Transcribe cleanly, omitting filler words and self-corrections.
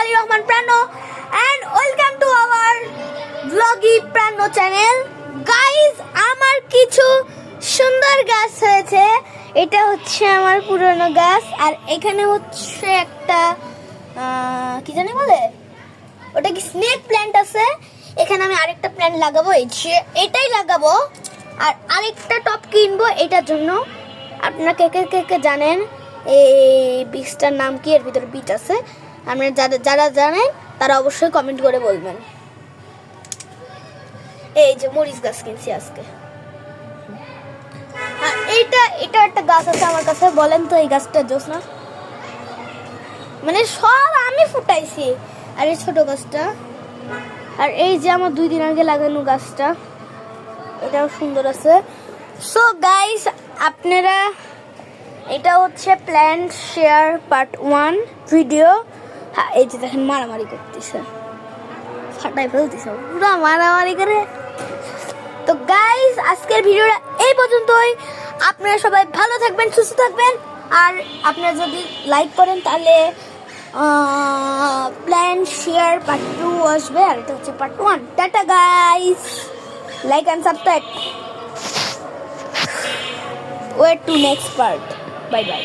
Ali Rahman Prano and welcome to our vloggy Prano channel. Guys, আমার কিছু সুন্দর গাছ হয়েছে। এটা হচ্ছে আমার পুরনো গাছ আর এখানে হচ্ছে একটা কি জানি বলে ওটা কি স্নেক প্ল্যান্ট আছে। এখানে আমি আরেকটা প্ল্যান্ট লাগাবো, এটাই লাগাবো আর আরেকটা টপ কিনবো এটার জন্য। আপনারা কে কে কে জানেন এই বীজটার নাম কি, এর ভিতরে বীজ আছে? আপনারা যারা জানেন তারা অবশ্যই কমেন্ট করে বলবেন। এই যে মরিচ গাছ কিনছি আজকে। আর এটা একটা গাছ আছে আমার কাছে, বলেন তো এই গাছটা জোস না? মানে সব আমি ফুটাইছি। আর এই ছোট গাছটা, আর এই যে আমার 2 দিন আগে লাগানো গাছটা, এটাও সুন্দর আছে। সো গাইস, আপনারা এটা হচ্ছে প্ল্যান্ট শেয়ার পার্ট 1 ভিডিও। হ্যাঁ, এই যে দেখেন মারামারি করতেছে, ফাটাই ফেলতেছে, পুরো মারামারি করে। তো গাইস, আজকের ভিডিওটা এই পর্যন্তই। আপনারা সবাই ভালো থাকবেন, সুস্থ থাকবেন। আর আপনারা যদি লাইক করেন তাহলে প্ল্যান শেয়ার পার্ট 2 আসবে, আর এটা হচ্ছে part 1। Tata guys, like and subscribe. Wait to next part. Bye by.